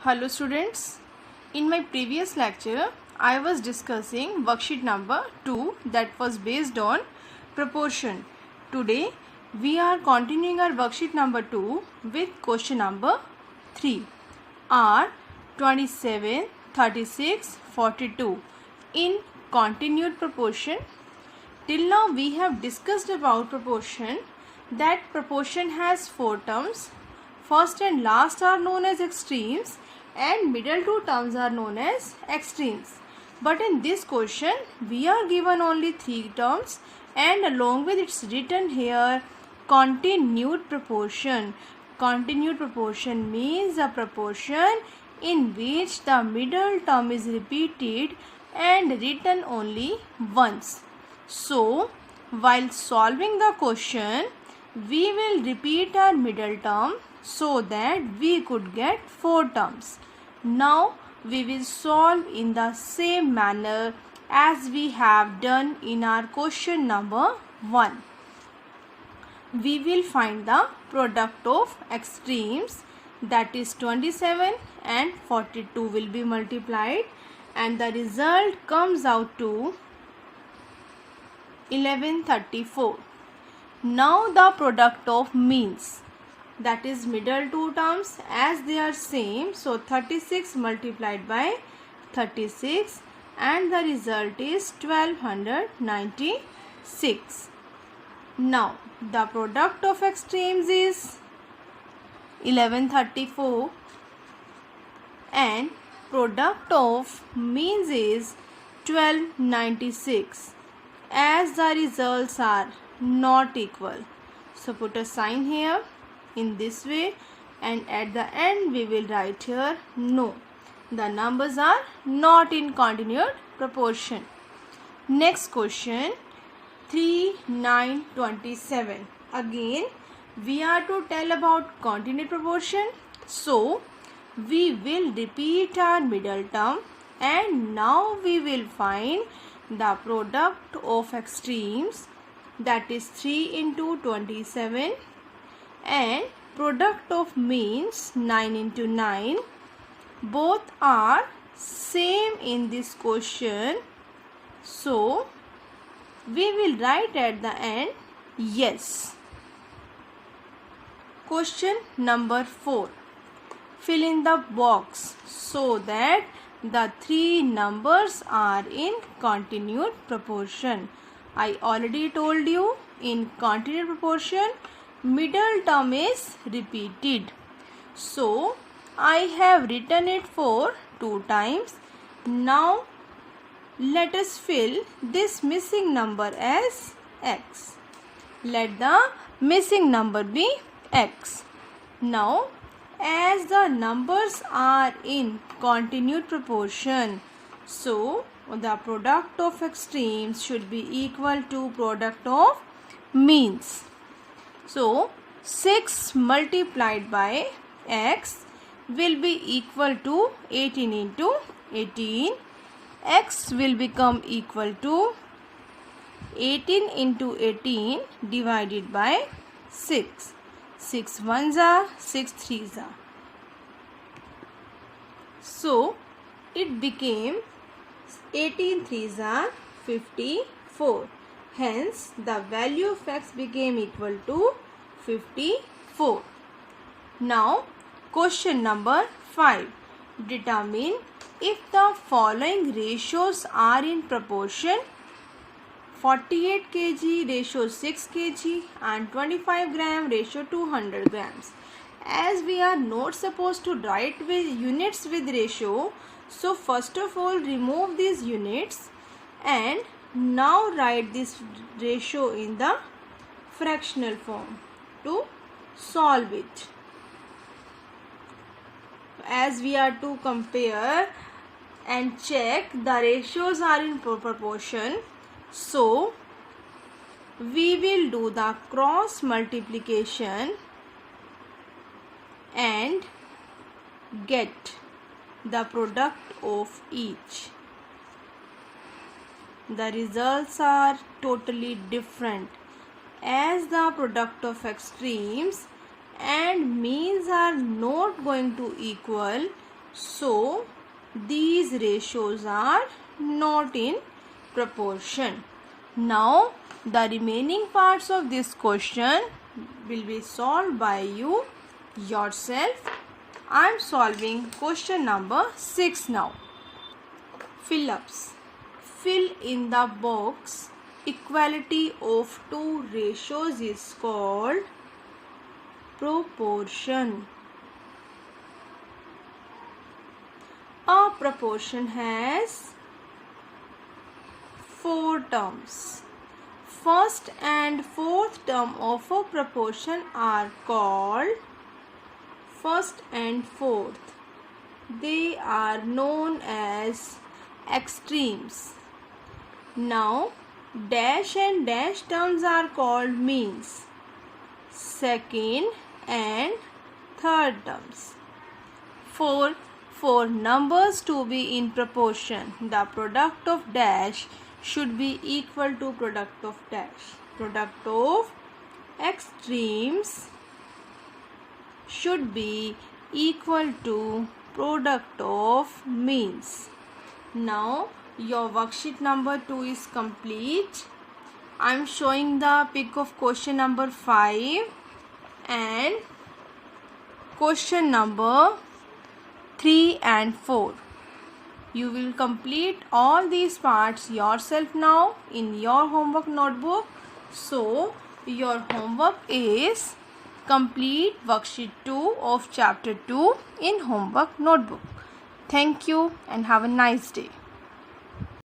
Hello students, in my previous lecture I was discussing worksheet number 2 that was based on proportion. Today we are continuing our worksheet number 2 with question number 3. Are 27, 36, 42 in continued proportion? Till now we have discussed about proportion, that proportion has 4 terms. First and last are known as extremes and middle two terms are known as extremes. But in this question we are given only 3 terms and along with it's written here continued proportion. Continued proportion means a proportion in which the middle term is repeated and written only once. So, while solving the question, we will repeat our middle term so that we could get 4 terms. Now, we will solve in the same manner as we have done in our question number 1. We will find the product of extremes, that is 27 and 42 will be multiplied and the result comes out to 1134. Now the product of means, that is middle two terms, as they are same, so 36 multiplied by 36 and the result is 1296. Now the product of extremes is 1134 and product of means is 1296, as the results are not equal. So put a sign here in this way and at the end we will write here no. The numbers are not in continued proportion. Next question 3, 9, 27. Again we are to tell about continued proportion. So we will repeat our middle term and now we will find the product of extremes, that is 3 into 27 and product of means 9 into 9. Both are same in this question. So we will write at the end yes. Question number 4. Fill in the box so that the 3 numbers are in continued proportion. I already told you in continued proportion middle term is repeated. So I have written it for 2 times. Now let us fill this missing number as x. Let the missing number be x. Now as the numbers are in continued proportion, so the product of extremes should be equal to product of means. So 6 multiplied by x will be equal to 18 into 18. X will become equal to 18 into 18 divided by 6. 6 ones are 6 threes are. So it became 18 threes are 54. Hence the value of x became equal to 54. Now question number 5. Determine if the following ratios are in proportion: 48 kg ratio 6 kg and 25 gram ratio 200 grams. As we are not supposed to write with units with ratio, so first of all remove these units and now write this ratio in the fractional form to solve it. As we are to compare and check the ratios are in proportion, so we will do the cross multiplication and get the product of each. The results are totally different, as the product of extremes and means are not going to equal. So these ratios are not in proportion. Now the remaining parts of this question will be solved by you yourself. I am solving question number 6 now. Fill-ups. Fill in the box. Equality of two ratios is called proportion. A proportion has 4 terms. First and fourth term of a proportion are called first and fourth. They are known as extremes. Now, dash and dash terms are called means. Second and third terms. For numbers to be in proportion, the product of dash should be equal to product of dash. Product of extremes should be equal to product of means. Now your worksheet number 2 is complete. I am showing the pic of question number 5 and question number 3 and 4. You will complete all these parts yourself now in your homework notebook. So your homework is complete worksheet 2 of chapter 2 in homework notebook. Thank you and have a nice day.